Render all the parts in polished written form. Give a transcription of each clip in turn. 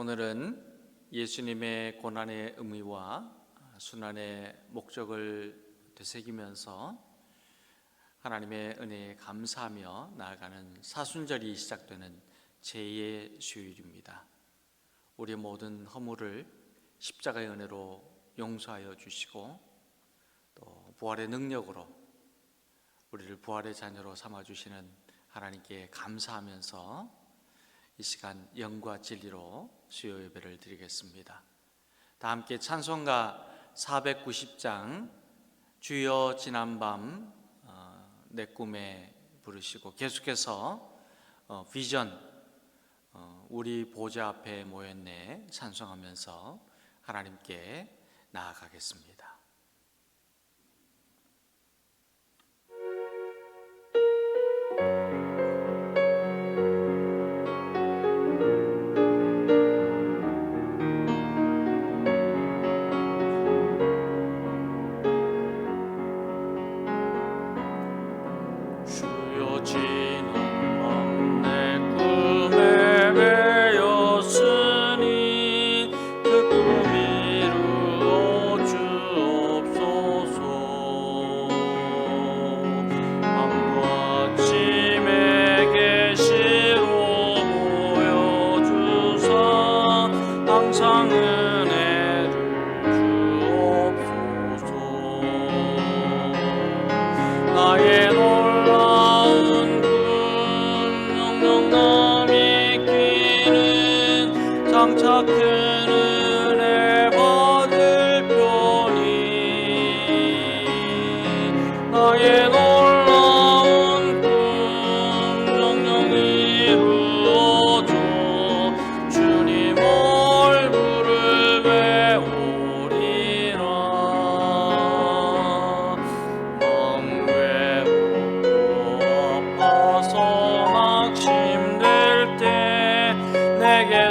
오늘은 예수님의 고난의 의미와 순환의 목적을 되새기면서 하나님의 은혜에 감사하며 나아가는 사순절이 시작되는 제2의 주일입니다. 우리의 모든 허물을 십자가의 은혜로 용서하여 주시고 또 부활의 능력으로 우리를 부활의 자녀로 삼아주시는 하나님께 감사하면서 이 시간 영과 진리로 수요 예배를 드리겠습니다. 다 함께 찬송가 490장 주여 지난밤 내 꿈에 부르시고 계속해서 비전 우리 보좌 앞에 모였네 찬송하면서 하나님께 나아가겠습니다.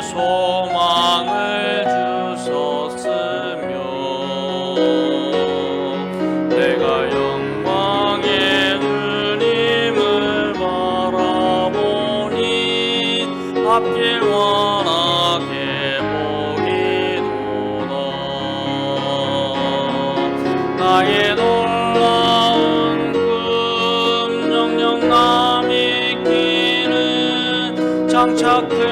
소망을 주셨으며 내가 영광의 주님을 바라보니 앞길 원하게 보이도다. 나의 놀라운 꿈 정녕 남이 끼는 장차 큰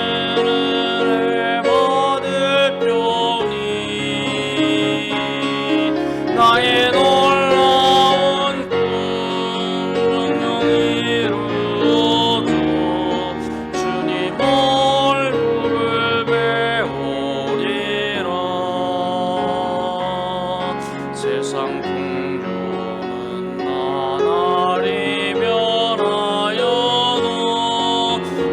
나의 놀라운 꿈 정녕 이루어져 주님 얼굴을 배우리라. 세상 풍조는 나날이 변하여도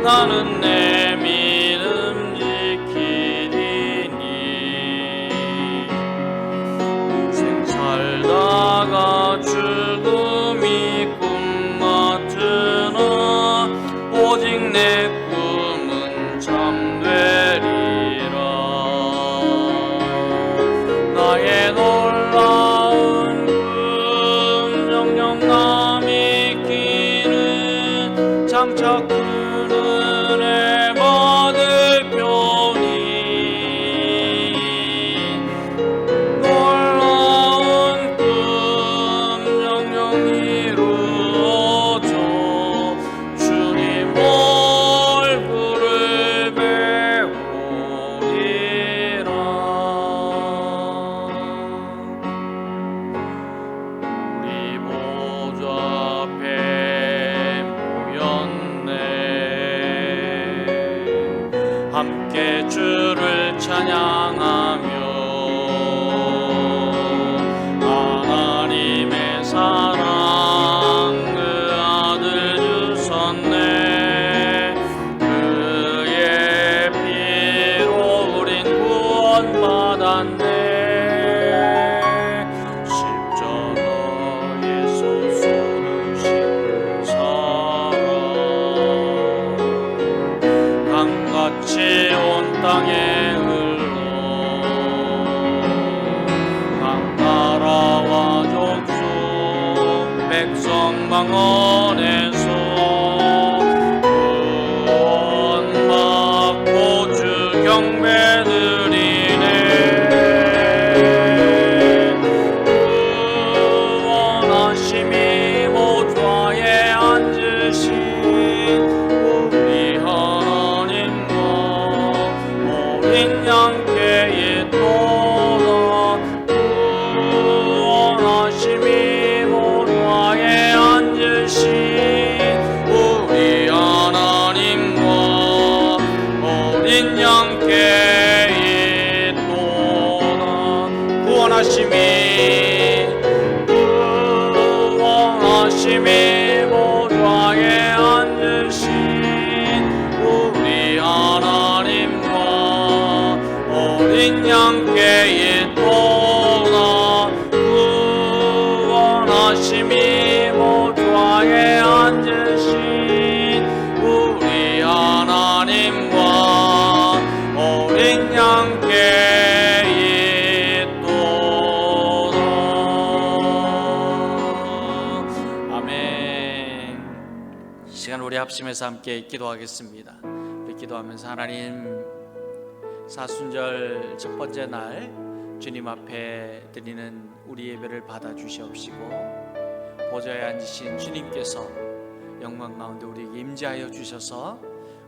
나는 내 믿음 지키리니 살다가 죽음이 꿈 같으나 오직 내 꿈은 참되리라. 나의 놀라운 꿈 정녕 남이 끼는 장차 큰 은혜 받을 편이 함께 주를 찬양하며 하나님의 사랑 그 아들 주셨네. 그의 피로 우린 구원받았네. 십자가에서 쏟으신 사랑 강같이 온 땅에 흘러 각 나라와 족속 백성 방언에서 구원받고 주 경배 구원하심이 보좌에 앉으신 우리 하나님과 어린 양께 있도다. 구원하심이 보좌에 앉으신 우리 하나님과 어린 양께 있도다. 구원하심이 보좌에 앉으신 우리 하나님과 어린 양께 있도다. 구원하심이 보좌에 앉으신 우리 하나님과 어린 양께 있도다. 아멘. 이 시간 우리 합심해서 함께 기도하겠습니다. 우리 기도하면서 하나님, 사순절 첫 번째 날 주님 앞에 드리는 우리 예배를 받아 주시옵시고, 보좌에 앉으신 주님께서 영광 가운데 우리에게 임재하여 주셔서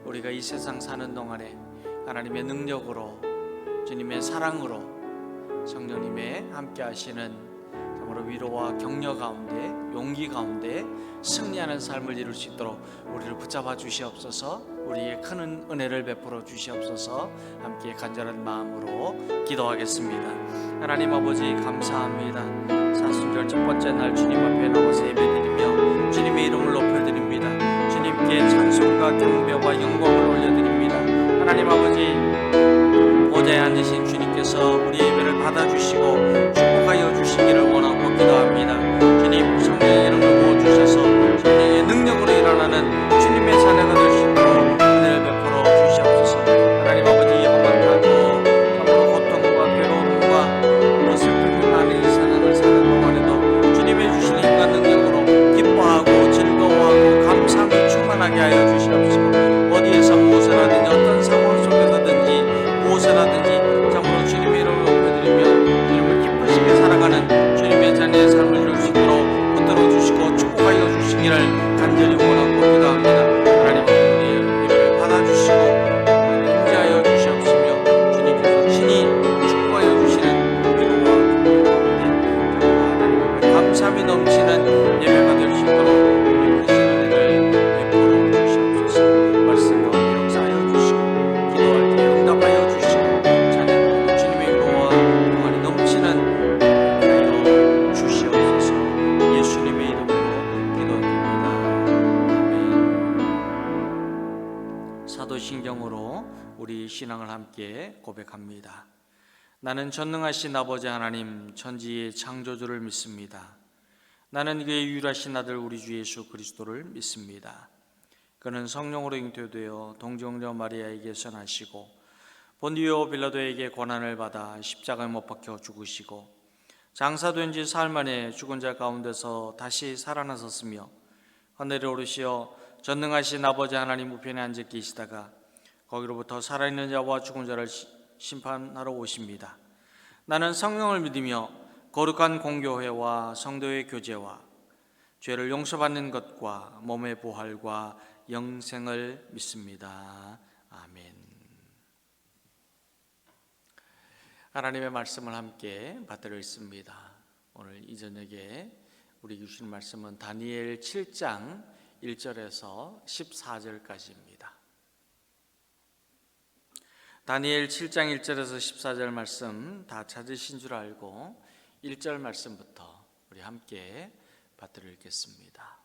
우리가 이 세상 사는 동안에 하나님의 능력으로, 주님의 사랑으로, 성령님의 함께 하시는 정말로 위로와 격려 가운데, 용기 가운데 승리하는 삶을 이룰 수 있도록 우리를 붙잡아 주시옵소서. 우리에게 큰 은혜를 베풀어 주시옵소서. 함께 간절한 마음으로 기도하겠습니다. 하나님 아버지, 감사합니다. 사순절 첫 번째 날 주님 앞에 나와서 예배드리며 주님의 이름을 높여드립니다. 주님께 찬송과 경배와 영광을 올려드립니다. 하나님 아버지, 보좌에 앉으신 주님께서 우리 예배를 받아주시고 축복하여 주시기를 원하고 기도합니다. 주님, 성령의 이름을 부어주셔서 성령의 능력으로 일어나는 주님의 자녀가 될 수 있도록 은혜를 베풀어 주시옵소서. 하나님 아버지, 험악하고 정말로 고통과 괴로움과 슬픔이 많은 이 세상을 사는 동안에도 주님의 주시는 힘과 능력으로 기뻐하고 즐거워하고 감사함이 충만하게 하여 주시옵소서. 어디에서 무엇을 하든지, 어떤 상황 속에서든지 무엇이라든지 정말로 주님의 이름을 높여드리며 주님을 기쁘시게 살아가는 주님의 자녀의 삶을 이룰 수 있도록 붙들어 주시고 축복하여 주시기를 간절히 원하고 기도합니다. 하나님 아버지, 예배를 받아주시고 임재하여 주시옵시며 주님께서 친히 축복하여 주시는 위로와 감사함이 넘치는 예배가 될 수 있도록 크신 은혜를 베풀어 주시옵소서. 말씀 가운데 역사하여 주시고 기도할 때 응답하여 주시고 찬양하는 주님의 위로와 평안이 넘치는 하여 주시옵소서. 예수님의 이름으로 기도드립니다. 아멘. 사도신경으로 우리 신앙을 함께 고백합니다. 나는 전능하신 아버지 하나님, 천지의 창조주를 믿습니다. 나는 그의 유일하신 아들 우리 주 예수 그리스도를 믿습니다. 그는 성령으로 잉태되어 동정녀 마리아에게 선하시고 본디오 빌라도에게 고난을 받아 십자가에 못 박혀 죽으시고 장사된 지 사흘 만에 죽은 자 가운데서 다시 살아나셨으며 하늘에 오르시어 전능하신 아버지 하나님 우편에 앉아 계시다가 거기로부터 살아있는 자와 죽은 자를 심판하러 오십니다. 나는 성령을 믿으며 거룩한 공교회와 성도의 교제와 죄를 용서받는 것과 몸의 부활과 영생을 믿습니다. 아멘. 하나님의 말씀을 함께 받들어 있습니다. 오늘 이 저녁에 우리 주신 말씀은 다니엘 7장 1절에서 14절까지입니다. 다니엘 7장 1절에서 14절 말씀 다 찾으신 줄 알고 1절 말씀부터 우리 함께 받들어 읽겠습니다.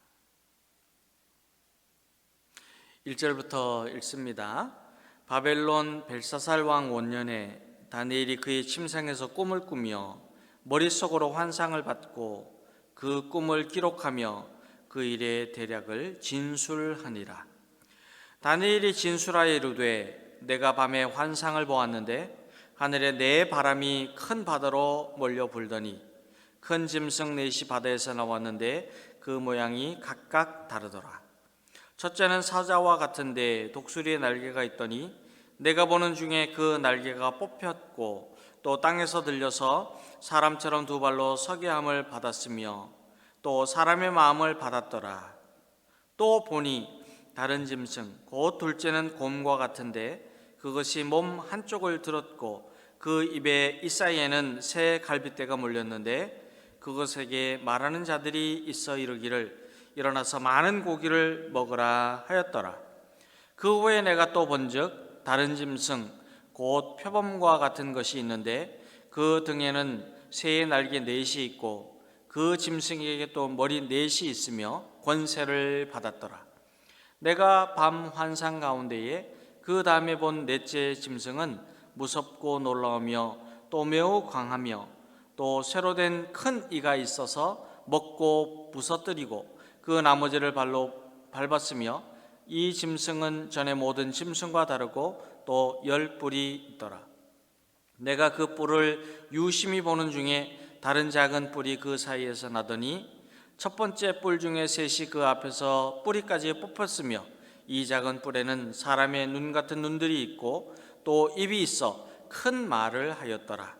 1절부터 읽습니다. 바벨론 벨사살 왕 원년에 다니엘이 그의 침상에서 꿈을 꾸며 머릿속으로 환상을 받고 그 꿈을 기록하며 그 일의 대략을 진술하니라. 다니엘이 진술하여 이르되 내가 밤에 환상을 보았는데 하늘에 네 바람이 큰 바다로 몰려 불더니 큰 짐승 넷이 바다에서 나왔는데 그 모양이 각각 다르더라. 첫째는 사자와 같은데 독수리의 날개가 있더니 내가 보는 중에 그 날개가 뽑혔고 또 땅에서 들려서 사람처럼 두 발로 서게 함을 받았으며 또 사람의 마음을 받았더라. 또 보니 다른 짐승 곧 둘째는 곰과 같은데 그것이 몸 한쪽을 들었고 그 입에 이사이에는 새 갈빗대가 몰렸는데 그것에게 말하는 자들이 있어 이르기를 일어나서 많은 고기를 먹으라 하였더라. 그 후에 내가 또 본즉 다른 짐승 곧 표범과 같은 것이 있는데 그 등에는 새의 날개 넷이 있고 그 짐승에게 또 머리 넷이 있으며 권세를 받았더라. 내가 밤 환상 가운데에 그 다음에 본 넷째 짐승은 무섭고 놀라우며 또 매우 강하며 또 쇠로 된 큰 이가 있어서 먹고 부서뜨리고 그 나머지를 발로 밟았으며 이 짐승은 전에 모든 짐승과 다르고 또 10뿔이 있더라. 내가 그 뿔을 유심히 보는 중에 다른 작은 뿔이 그 사이에서 나더니 첫 번째 뿔 중에 셋이 그 앞에서 뿌리까지 뽑혔으며 이 작은 뿔에는 사람의 눈 같은 눈들이 있고 또 입이 있어 큰 말을 하였더라.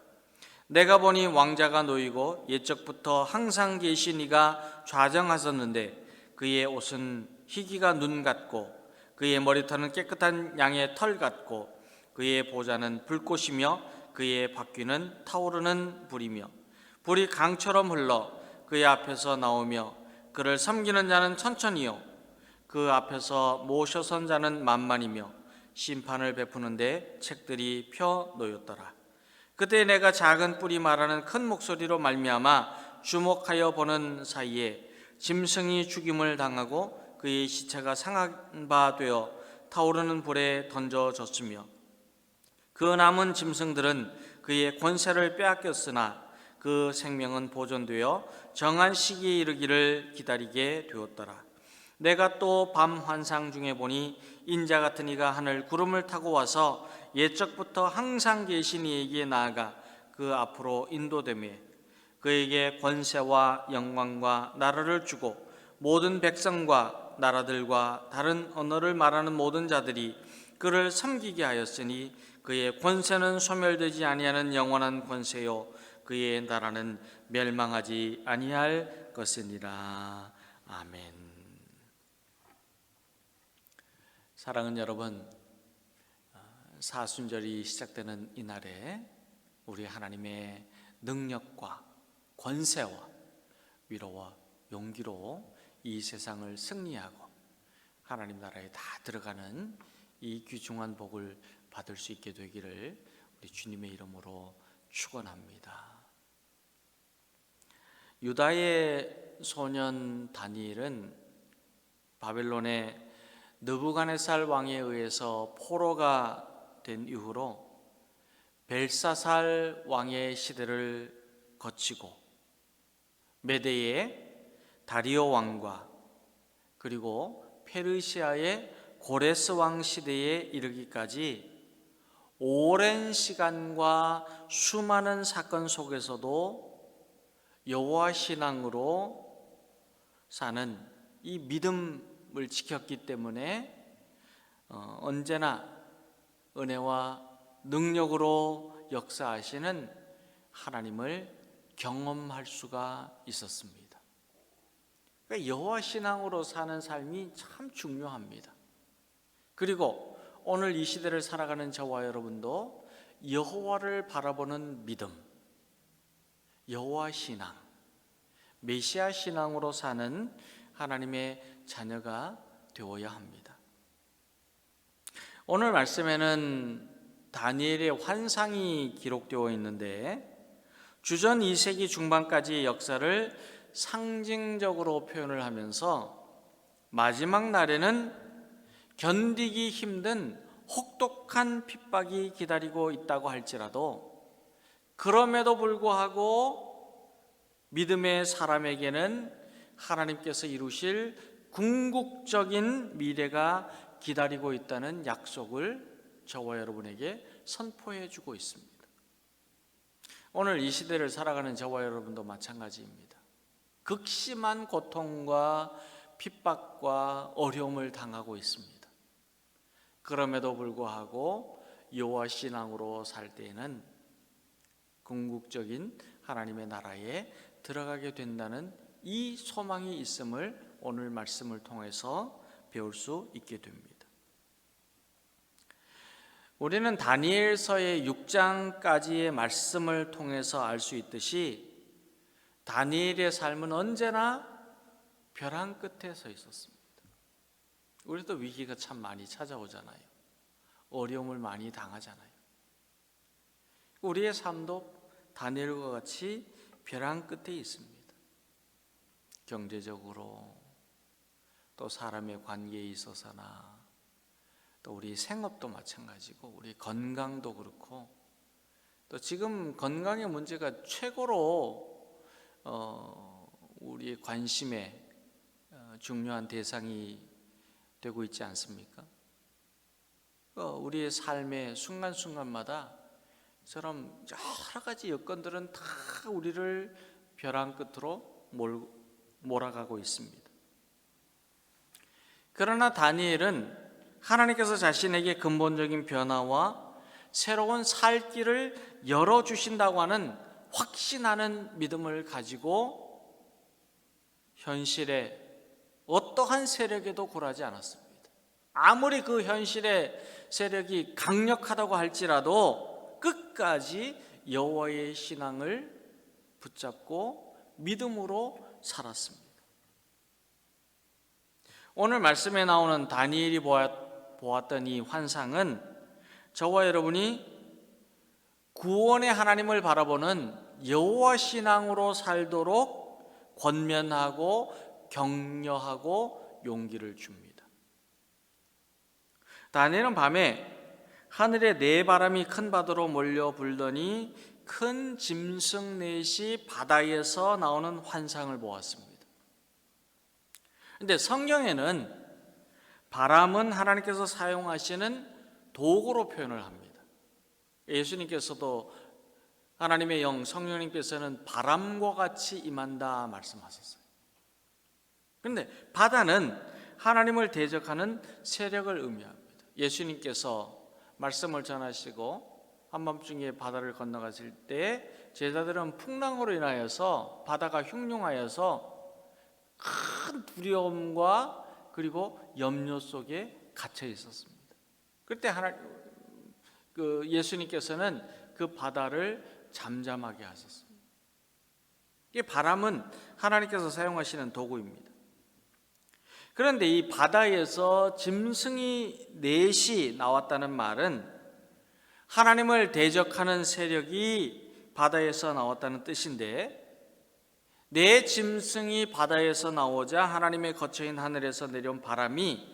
내가 보니 왕자가 놓이고 옛적부터 항상 계신 이가 좌정하셨는데 그의 옷은 희기가 눈 같고 그의 머리털은 깨끗한 양의 털 같고 그의 보좌는 불꽃이며 그의 바퀴는 타오르는 불이며 불이 강처럼 흘러 그의 앞에서 나오며 그를 섬기는 자는 천천히요 그 앞에서 모셔선 자는 만만이며 심판을 베푸는데 책들이 펴 놓였더라. 그때 내가 작은 뿔이 말하는 큰 목소리로 말미암아 주목하여 보는 사이에 짐승이 죽임을 당하고 그의 시체가 상한 바 되어 타오르는 불에 던져졌으며 그 남은 짐승들은 그의 권세를 빼앗겼으나 그 생명은 보존되어 정한 시기에 이르기를 기다리게 되었더라. 내가 또 밤 환상 중에 보니 인자 같은 이가 하늘 구름을 타고 와서 옛적부터 항상 계신 이에게 나아가 그 앞으로 인도되매 그에게 권세와 영광과 나라를 주고 모든 백성과 나라들과 다른 언어를 말하는 모든 자들이 그를 섬기게 하였으니 그의 권세는 소멸되지 아니하는 영원한 권세요 그의 나라는 멸망하지 아니할 것이니라. 아멘. 사랑하는 여러분, 사순절이 시작되는 이날에 우리 하나님의 능력과 권세와 위로와 용기로 이 세상을 승리하고 하나님 나라에 다 들어가는 이 귀중한 복을 받을 수 있게 되기를 우리 주님의 이름으로 축원합니다. 유다의 소년 다니엘은 바벨론의 느부갓네살 왕에 의해서 포로가 된 이후로 벨사살 왕의 시대를 거치고 메대의 다리오 왕과 그리고 페르시아의 고레스 왕 시대에 이르기까지 오랜 시간과 수많은 사건 속에서도 여호와 신앙으로 사는 이 믿음을 지켰기 때문에 언제나 은혜와 능력으로 역사하시는 하나님을 경험할 수가 있었습니다. 그러니까 여호와 신앙으로 사는 삶이 참 중요합니다. 그리고 오늘 이 시대를 살아가는 저와 여러분도 여호와를 바라보는 믿음, 여호와 신앙, 메시아 신앙으로 사는 하나님의 자녀가 되어야 합니다. 오늘 말씀에는 다니엘의 환상이 기록되어 있는데 주전 2세기 중반까지의 역사를 상징적으로 표현을 하면서 마지막 날에는 견디기 힘든 혹독한 핍박이 기다리고 있다고 할지라도 그럼에도 불구하고 믿음의 사람에게는 하나님께서 이루실 궁극적인 미래가 기다리고 있다는 약속을 저와 여러분에게 선포해 주고 있습니다. 오늘 이 시대를 살아가는 저와 여러분도 마찬가지입니다. 극심한 고통과 핍박과 어려움을 당하고 있습니다. 그럼에도 불구하고 여호와 신앙으로 살 때에는 궁극적인 하나님의 나라에 들어가게 된다는 이 소망이 있음을 오늘 말씀을 통해서 배울 수 있게 됩니다. 우리는 다니엘서의 6장까지의 말씀을 통해서 알 수 있듯이 다니엘의 삶은 언제나 벼랑 끝에 서 있었습니다. 우리도 위기가 참 많이 찾아오잖아요. 어려움을 많이 당하잖아요. 우리의 삶도 다니엘과 같이 벼랑 끝에 있습니다. 경제적으로, 또 사람의 관계에 있어서나, 또 우리 생업도 마찬가지고, 우리 건강도 그렇고, 또 지금 건강의 문제가 최고로 우리의 관심의 중요한 대상이 되고 있지 않습니까? 우리의 삶의 순간순간마다 저런 여러 가지 여건들은 다 우리를 벼랑 끝으로 몰아가고 있습니다. 그러나 다니엘은 하나님께서 자신에게 근본적인 변화와 새로운 살 길을 열어주신다고 하는 확신하는 믿음을 가지고 현실에 어떠한 세력에도 굴하지 않았습니다. 아무리 그 현실의 세력이 강력하다고 할지라도 끝까지 여호와의 신앙을 붙잡고 믿음으로 살았습니다. 오늘 말씀에 나오는 다니엘이 보았던 이 환상은 저와 여러분이 구원의 하나님을 바라보는 여호와 신앙으로 살도록 권면하고 격려하고 용기를 줍니다. 다니엘은 밤에 하늘에 네 바람이 큰 바다로 몰려 불더니 큰 짐승 넷이 바다에서 나오는 환상을 보았습니다. 그런데 성경에는 바람은 하나님께서 사용하시는 도구로 표현을 합니다. 예수님께서도 하나님의 영 성령님께서는 바람과 같이 임한다 말씀하셨어요. 그런데 바다는 하나님을 대적하는 세력을 의미합니다. 예수님께서 말씀을 전하시고 한밤중에 바다를 건너가실 때 제자들은 풍랑으로 인하여서 바다가 흉흉하여서 큰 두려움과 그리고 염려 속에 갇혀 있었습니다. 그때 예수님께서는 그 바다를 잠잠하게 하셨습니다. 이 바람은 하나님께서 사용하시는 도구입니다. 그런데 이 바다에서 짐승이 넷이 나왔다는 말은 하나님을 대적하는 세력이 바다에서 나왔다는 뜻인데, 네 짐승이 바다에서 나오자 하나님의 거처인 하늘에서 내려온 바람이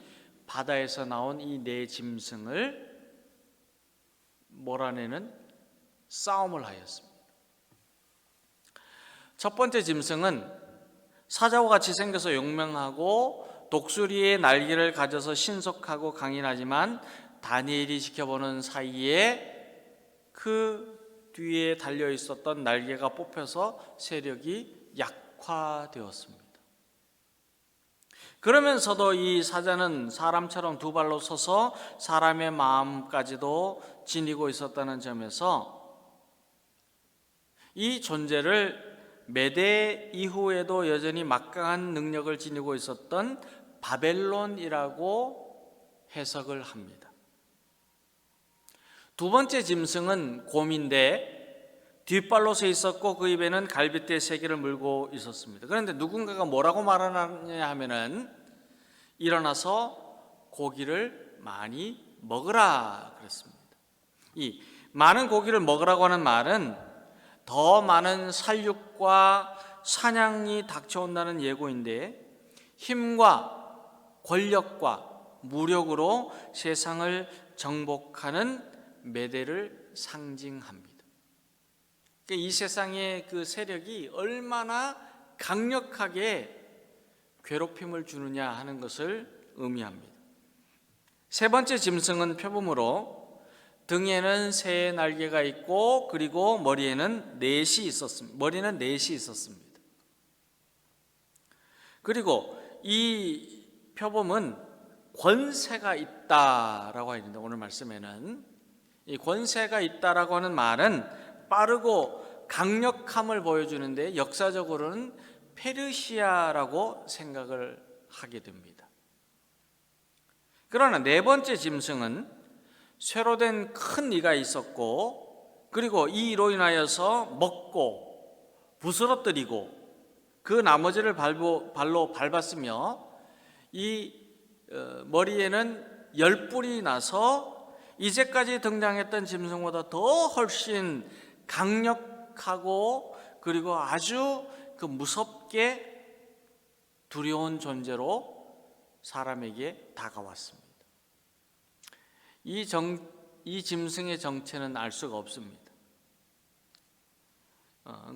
바다에서 나온 이 네 짐승을 몰아내는 싸움을 하였습니다. 첫 번째 짐승은 사자와 같이 생겨서 용맹하고 독수리의 날개를 가져서 신속하고 강인하지만 다니엘이 지켜보는 사이에 그 뒤에 달려 있었던 날개가 뽑혀서 세력이 약화되었습니다. 그러면서도 이 사자는 사람처럼 두 발로 서서 사람의 마음까지도 지니고 있었다는 점에서 이 존재를 메대 이후에도 여전히 막강한 능력을 지니고 있었던 바벨론이라고 해석을 합니다. 두 번째 짐승은 곰인데 뒷발로 서 있었고 그 입에는 갈빗대 3개를 물고 있었습니다. 그런데 누군가가 뭐라고 말하느냐 하면은 일어나서 고기를 많이 먹으라 그랬습니다. 이 많은 고기를 먹으라고 하는 말은 더 많은 살육과 사냥이 닥쳐온다는 예고인데, 힘과 권력과 무력으로 세상을 정복하는 메대를 상징합니다. 이 세상의 그 세력이 얼마나 강력하게 괴롭힘을 주느냐 하는 것을 의미합니다. 세 번째 짐승은 표범으로 등에는 새의 날개가 있고 그리고 머리는 넷이 있었습니다. 그리고 이 표범은 권세가 있다라고 하는데, 오늘 말씀에는 이 권세가 있다라고 하는 말은 빠르고 강력함을 보여주는데 역사적으로는 페르시아라고 생각을 하게 됩니다. 그러나 네 번째 짐승은 쇠로 된 큰 이가 있었고, 그리고 이로 인하여서 먹고 부스러뜨리고 그 나머지를 발로 밟았으며, 이 머리에는 열뿔이 나서 이제까지 등장했던 짐승보다 더 훨씬 강력하고 그리고 아주 그 무섭게 두려운 존재로 사람에게 다가왔습니다. 이 짐승의 정체는 알 수가 없습니다.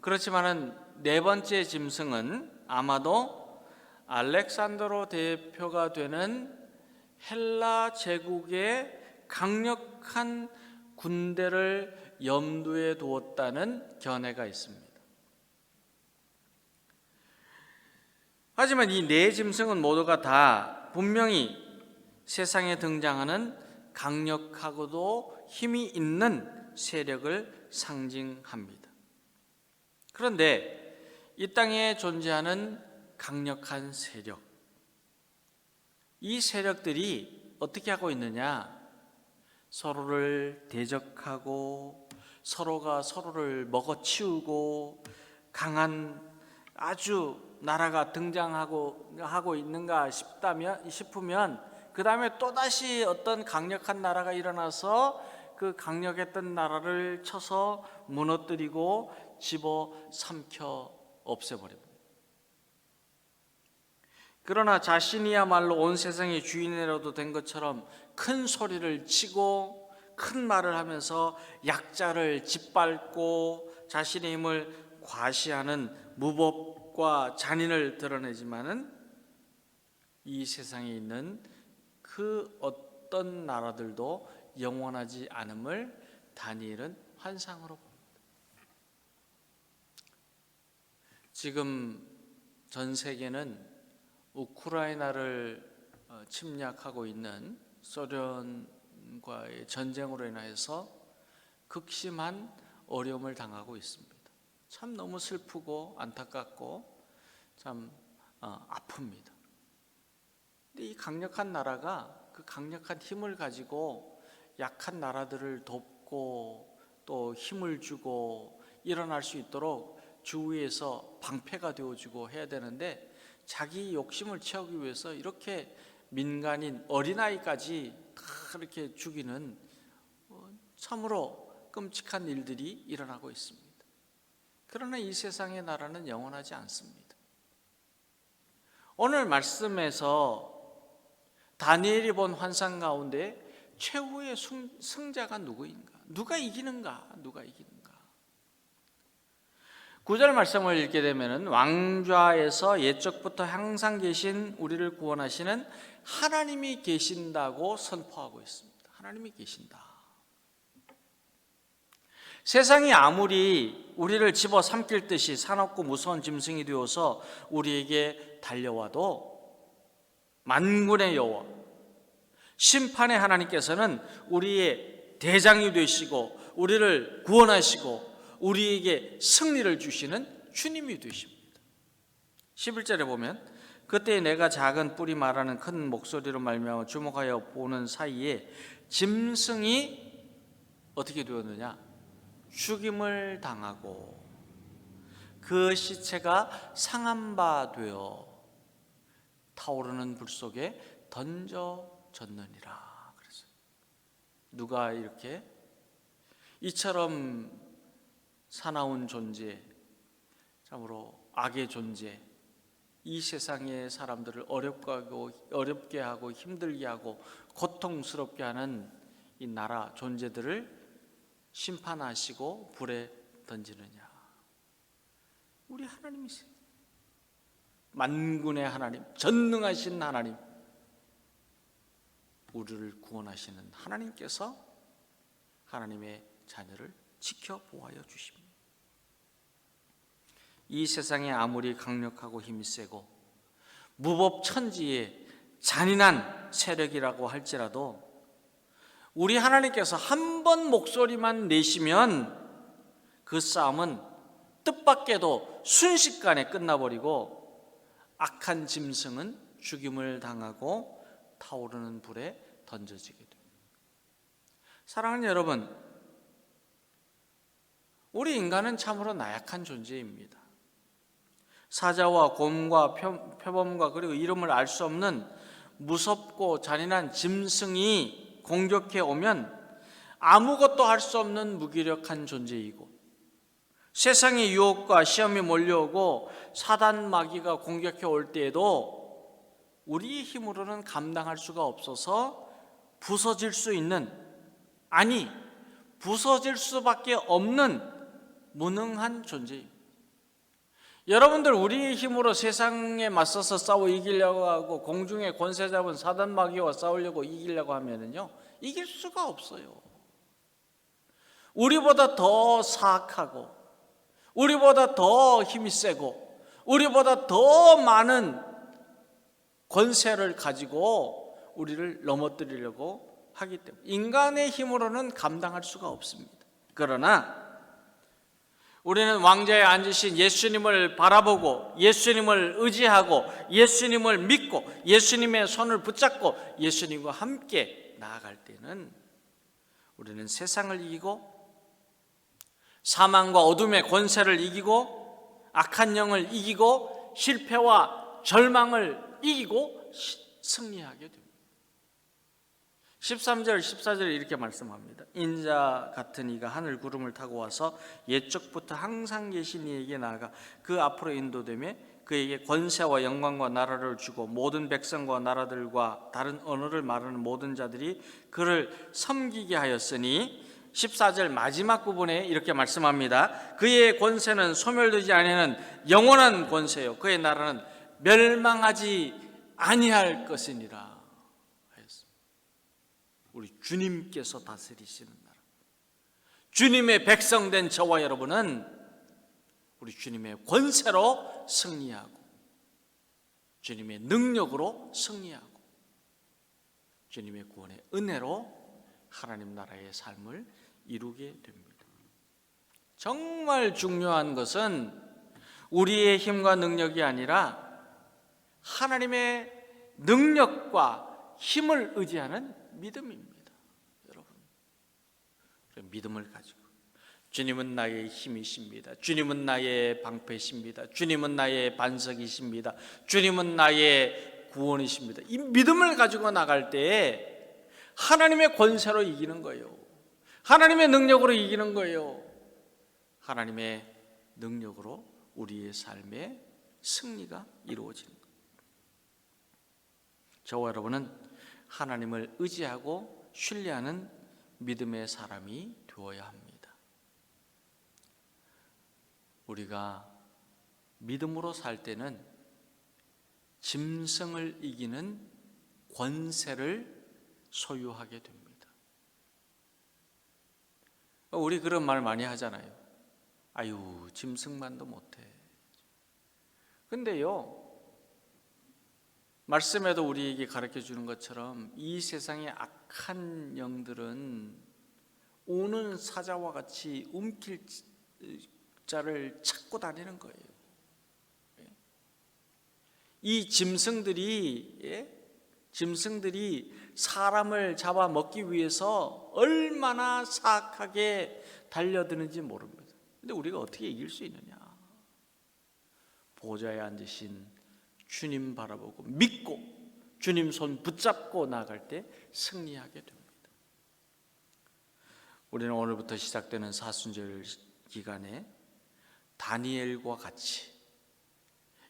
그렇지만은 네 번째 짐승은 아마도 알렉산드로 대표가 되는 헬라 제국의 강력한 군대를 염두에 두었다는 견해가 있습니다. 하지만 이 네 짐승은 모두가 다 분명히 세상에 등장하는 강력하고도 힘이 있는 세력을 상징합니다. 그런데 이 땅에 존재하는 강력한 세력, 이 세력들이 어떻게 하고 있느냐? 서로를 대적하고 서로가 서로를 먹어치우고 강한 아주 나라가 등장하고 있는가 싶으면 그 다음에 또다시 어떤 강력한 나라가 일어나서 그 강력했던 나라를 쳐서 무너뜨리고 집어삼켜 없애버립니다. 그러나 자신이야말로 온 세상의 주인이라도 된 것처럼 큰 소리를 치고 큰 말을 하면서 약자를 짓밟고 자신의 힘을 과시하는 무법과 잔인을 드러내지만은 이 세상에 있는 그 어떤 나라들도 영원하지 않음을 다니엘은 환상으로 봅니다. 지금 전 세계는 우크라이나를 침략하고 있는 소련과의 전쟁으로 인해서 극심한 어려움을 당하고 있습니다. 참 너무 슬프고 안타깝고 참 아픕니다. 근데 이 강력한 나라가 그 강력한 힘을 가지고 약한 나라들을 돕고 또 힘을 주고 일어날 수 있도록 주위에서 방패가 되어주고 해야 되는데, 자기 욕심을 채우기 위해서 이렇게 민간인 어린아이까지 다 이렇게 죽이는 참으로 끔찍한 일들이 일어나고 있습니다. 그러나 이 세상의 나라는 영원하지 않습니다. 오늘 말씀에서 다니엘이 본 환상 가운데 최후의 승자가 누구인가? 누가 이기는가? 9절 말씀을 읽게 되면 왕좌에서 옛적부터 항상 계신 우리를 구원하시는 하나님이 계신다고 선포하고 있습니다. 하나님이 계신다. 세상이 아무리 우리를 집어삼킬 듯이 사납고 무서운 짐승이 되어서 우리에게 달려와도 만군의 여호와 심판의 하나님께서는 우리의 대장이 되시고 우리를 구원하시고 우리에게 승리를 주시는 주님이 되십니다. 11절에 보면 그때 내가 작은 뿔이 말하는 큰 목소리로 말미암아 주목하여 보는 사이에 짐승이 어떻게 되었느냐? 죽임을 당하고 그 시체가 상한 바 되어 타오르는 불 속에 던져졌느니라. 그래서 누가 이렇게 이처럼 사나운 존재, 참으로 악의 존재, 이 세상의 사람들을 어렵게 하고 힘들게 하고 고통스럽게 하는 이 나라 존재들을 심판하시고 불에 던지느냐? 우리 하나님이세요. 만군의 하나님, 전능하신 하나님, 우리를 구원하시는 하나님께서 하나님의 자녀를 지켜보아여 주십니다. 이 세상에 아무리 강력하고 힘이 세고 무법천지의 잔인한 세력이라고 할지라도 우리 하나님께서 한 번 목소리만 내시면 그 싸움은 뜻밖에도 순식간에 끝나버리고 악한 짐승은 죽임을 당하고 타오르는 불에 던져지게 됩니다. 사랑하는 여러분, 우리 인간은 참으로 나약한 존재입니다. 사자와 곰과 표범과 그리고 이름을 알 수 없는 무섭고 잔인한 짐승이 공격해 오면 아무것도 할 수 없는 무기력한 존재이고, 세상의 유혹과 시험이 몰려오고 사단 마귀가 공격해 올 때에도 우리의 힘으로는 감당할 수가 없어서 부서질 수 있는, 아니 부서질 수밖에 없는 무능한 존재입니다. 여러분들, 우리의 힘으로 세상에 맞서서 싸워 이기려고 하고 공중에 권세 잡은 사단 마귀와 싸우려고 이기려고 하면은요, 이길 수가 없어요. 우리보다 더 사악하고, 우리보다 더 힘이 세고, 우리보다 더 많은 권세를 가지고 우리를 넘어뜨리려고 하기 때문에 인간의 힘으로는 감당할 수가 없습니다. 그러나 우리는 왕좌에 앉으신 예수님을 바라보고 예수님을 의지하고 예수님을 믿고 예수님의 손을 붙잡고 예수님과 함께 나아갈 때는 우리는 세상을 이기고 사망과 어둠의 권세를 이기고 악한 영을 이기고 실패와 절망을 이기고 승리하게 됩니다. 13절 14절에 이렇게 말씀합니다. 인자 같은 이가 하늘 구름을 타고 와서 옛적부터 항상 계신 이에게 나아가 그 앞으로 인도되며 그에게 권세와 영광과 나라를 주고 모든 백성과 나라들과 다른 언어를 말하는 모든 자들이 그를 섬기게 하였으니, 14절 마지막 부분에 이렇게 말씀합니다. 그의 권세는 소멸되지 아니하는 영원한 권세요 그의 나라는 멸망하지 아니할 것이니라. 우리 주님께서 다스리시는 나라, 주님의 백성된 저와 여러분은 우리 주님의 권세로 승리하고 주님의 능력으로 승리하고 주님의 구원의 은혜로 하나님 나라의 삶을 이루게 됩니다. 정말 중요한 것은 우리의 힘과 능력이 아니라 하나님의 능력과 힘을 의지하는 믿음입니다. 여러분, 믿음을 가지고 주님은 나의 힘이십니다. 주님은 나의 방패이십니다. 주님은 나의 반석이십니다. 주님은 나의 구원이십니다. 이 믿음을 가지고 나갈 때에 하나님의 권세로 이기는 거예요. 하나님의 능력으로 이기는 거예요. 하나님의 능력으로 우리의 삶의 승리가 이루어지는 거예요. 저와 여러분은 하나님을 의지하고 신뢰하는 믿음의 사람이 되어야 합니다. 우리가 믿음으로 살 때는 짐승을 이기는 권세를 소유하게 됩니다. 우리 그런 말 많이 하잖아요. 아유, 짐승만도 못해. 근데요, 말씀에도 우리에게 가르쳐 주는 것처럼 이 세상의 악한 영들은 우는 사자와 같이 움킬 자를 찾고 다니는 거예요. 이 짐승들이 사람을 잡아 먹기 위해서 얼마나 사악하게 달려드는지 모릅니다. 근데 우리가 어떻게 이길 수 있느냐? 보좌에 앉으신 주님 바라보고 믿고 주님 손 붙잡고 나아갈 때 승리하게 됩니다. 우리는 오늘부터 시작되는 사순절 기간에 다니엘과 같이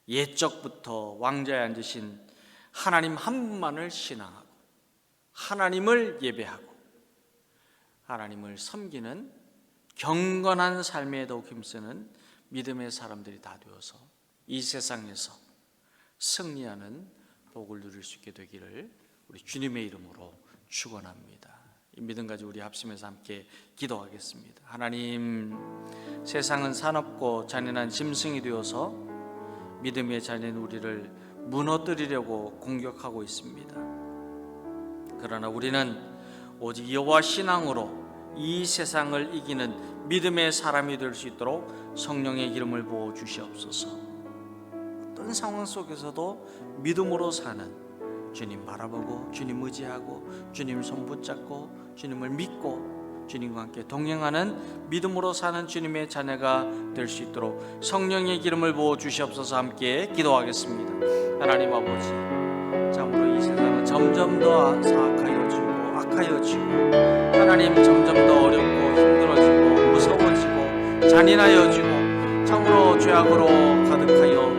옛적부터 왕좌에 앉으신 하나님 한 분만을 신앙하고 하나님을 예배하고 하나님을 섬기는 경건한 삶에 더욱 힘쓰는 믿음의 사람들이 다 되어서 이 세상에서 승리하는 복을 누릴 수 있게 되기를 우리 주님의 이름으로 축원합니다. 이 믿음 가지고 우리 합심해서 함께 기도하겠습니다. 하나님, 세상은 사납고 잔인한 짐승이 되어서 믿음의 자녀인 우리를 무너뜨리려고 공격하고 있습니다. 그러나 우리는 오직 여호와 신앙으로 이 세상을 이기는 믿음의 사람이 될 수 있도록 성령의 기름을 부어 주시옵소서. 어떤 상황 속에서도 믿음으로 사는, 주님 바라보고 주님 의지하고 주님 손 붙잡고 주님을 믿고 주님과 함께 동행하는 믿음으로 사는 주님의 자녀가 될 수 있도록 성령의 기름을 부어 주시옵소서. 함께 기도하겠습니다. 하나님 아버지, 참으로 이 세상은 점점 더 사악하여지고 악하여지고 하나님 점점 더 어렵고 힘들어지고 무서워지고 잔인하여지고 참으로 죄악으로 가득하여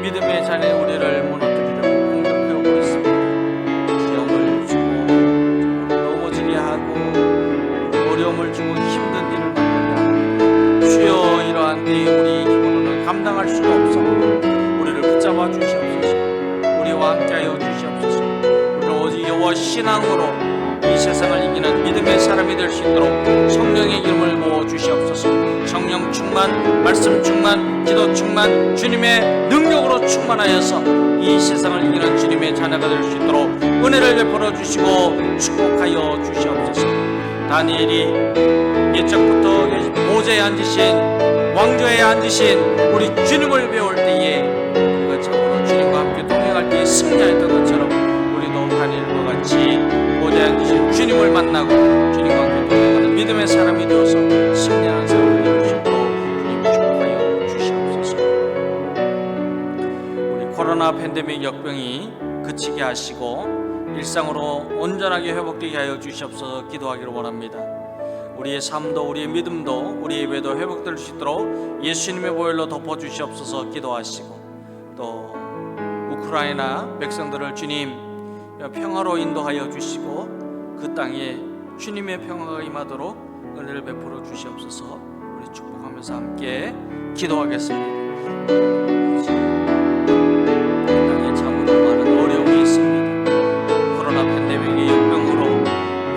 믿음의 자녀 우리를 무너뜨리려고 공격하고 있습니다. 시험을 주고 넘어지게 하고 어려움을 주고 힘든 일을 만나게 합니다. 주여, 이러한 때에 우리 힘으로는 감당할 수가 없습니다. 우리를 붙잡아 주시옵소서. 우리와 함께하여 주시옵소서. 우리를 오직 여호와 신앙으로 이 세상을 이기는 믿음의 사람이 될 수 있도록 성령의 기름을 부어 주시옵소서. 성령 충만, 말씀 충만, 기도 충만, 주님의 능력으로 충만하여서 이 세상을 이기는 주님의 자녀가 될 수 있도록 은혜를 베풀어 주시고 축복하여 주시옵소서. 다니엘이 옛적부터 보좌에 앉으신, 왕좌에 앉으신 우리 주님을 배울 때에 그가 참으로 주님과 함께 동행할 때에 승리했던 것처럼 우리도 다니엘과 같이 보좌에 앉으신 주님을 만나고 주님과 함께 동행하는 믿음의 사람이 되어서 승리하는 삶을 이룰 수 있도록 주님 축복하여 주시옵소서. 우리 코로나 팬데믹 역병이 그치게 하시고 일상으로 온전하게 회복되게 하여 주시옵소서. 기도하기를 원합니다. 우리의 삶도 우리의 믿음도 우리의 예배도 회복될 수 있도록 예수님의 보혈로 덮어주시옵소서. 기도하시고 또 우크라이나 백성들을 주님 평화로 인도하여 주시고 그 땅에 주님의 평화가 임하도록 은혜를 베풀어 주시옵소서. 우리 축복하면서 함께 기도하겠습니다. 땅에 참으로 많은 어려움이 있습니다. 코로나 팬데믹의 역병으로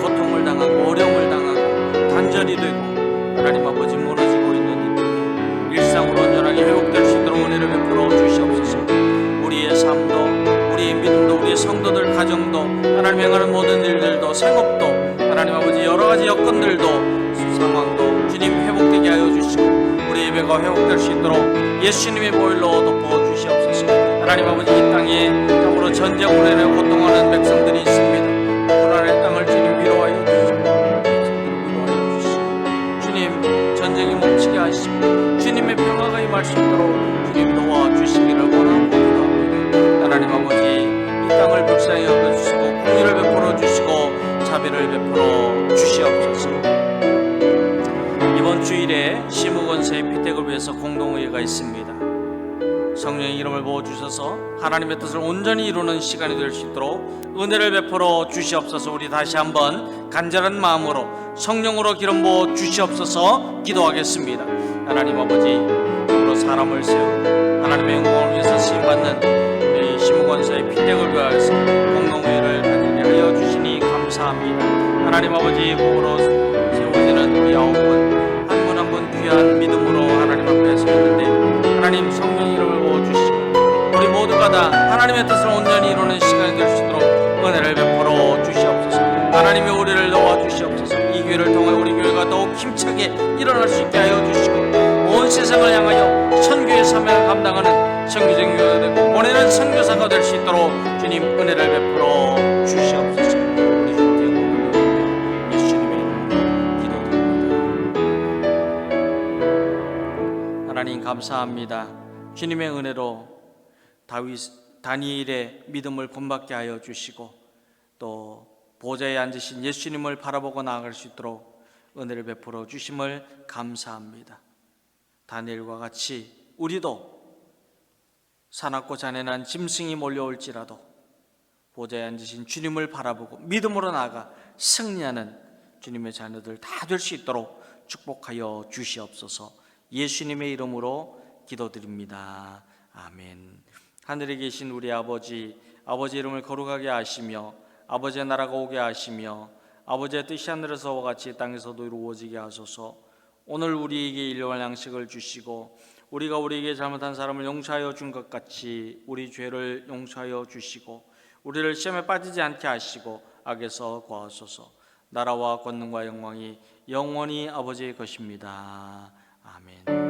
고통을 당하고 어려움을 당하고 단절이 되고 하나님 아버지 무너지고 있는 이때 일상으로 온전하게 회복될 수 있도록 은혜를 베풀어 주시옵소서. 우리의 삶도 우리의 믿음도 우리의 성도들 가정도 하나님 행하는 모든 일들도 생업도 하나님 아버지 여러 가지 여건들도 상황도 주님 회복되게 하여 주시고 우리 예배가 회복될 수 있도록 예수님의 보혈로 덮어 주시옵소서. 하나님 아버지, 이 땅에 참으로 전쟁으로 인해 고통하는 백성들이 있습니다. 코로나의 땅을 주님 위로하여 주시고 위로하여 주시고 주님 전쟁이 멈추게 하시고 주님의 평화가 임할 수 있도록 주님 도와주시기를 원하고 기도합니다. 하나님 아버지, 이 땅을 불쌍히 여겨주시고 공의를 베풀어 주시고 자비를 베풀어 주시옵소서. 이번 주일에 시무건세의 피택을 위해서 공동의회가 있습니다. 성령의 이름을 부어주셔서 하나님의 뜻을 온전히 이루는 시간이 될 수 있도록 은혜를 베풀어 주시옵소서. 우리 다시 한번 간절한 마음으로 성령으로 기름 부어 주시옵소서. 기도하겠습니다. 하나님 아버지, 우리로 사람을 세우고 하나님의 영광을 위해서 쓰임받는 우리 시무건세의 피택을 위하여서 공동회의를 가지게 하여 주시니 감사합니다. 하나님 아버지, 복으로 세워지는 우리 9분 한 분 한 분 귀한 믿음으로 하나님 앞에 서있는데 하나님 성령의 이름을 부어주시고 우리 모두가 다 하나님의 뜻을 온전히 이루는 시간이 될 수 있도록 은혜를 베풀어 주시옵소서. 하나님이 우리를 도와주시옵소서. 이 교회를 통해 우리 교회가 더욱 힘차게 일어날 수 있게 하여 주시고 온 세상을 향하여 선교의 사명을 감당하는 선교적인 교회가 되고 보내는 선교사가 될 수 있도록 주님 은혜를 베풀어 주시옵소서. 우리 주님께 오늘 예수님의 이름으로 기도드립니다. 하나님 감사합니다. 주님의 은혜로 다니엘의 믿음을 본받게 하여 주시고 또 보좌에 앉으신 예수님을 바라보고 나아갈 수 있도록 은혜를 베풀어 주심을 감사합니다. 다니엘과 같이 우리도 사납고 잔인한 짐승이 몰려올지라도 보좌에 앉으신 주님을 바라보고 믿음으로 나아가 승리하는 주님의 자녀들 다 될 수 있도록 축복하여 주시옵소서. 예수님의 이름으로 기도드립니다. 아멘. 하늘에 계신 우리 아버지, 아버지 이름을 거룩하게 하시며 아버지의 나라가 오게 하시며 아버지의 뜻이 하늘에서와 같이 땅에서도 이루어지게 하소서. 오늘 우리에게 일용할 양식을 주시고 우리가 우리에게 잘못한 사람을 용서하여 준 것 같이 우리 죄를 용서하여 주시고 우리를 시험에 빠지지 않게 하시고 악에서 구하소서. 나라와 권능과 영광이 영원히 아버지의 것입니다. 아멘.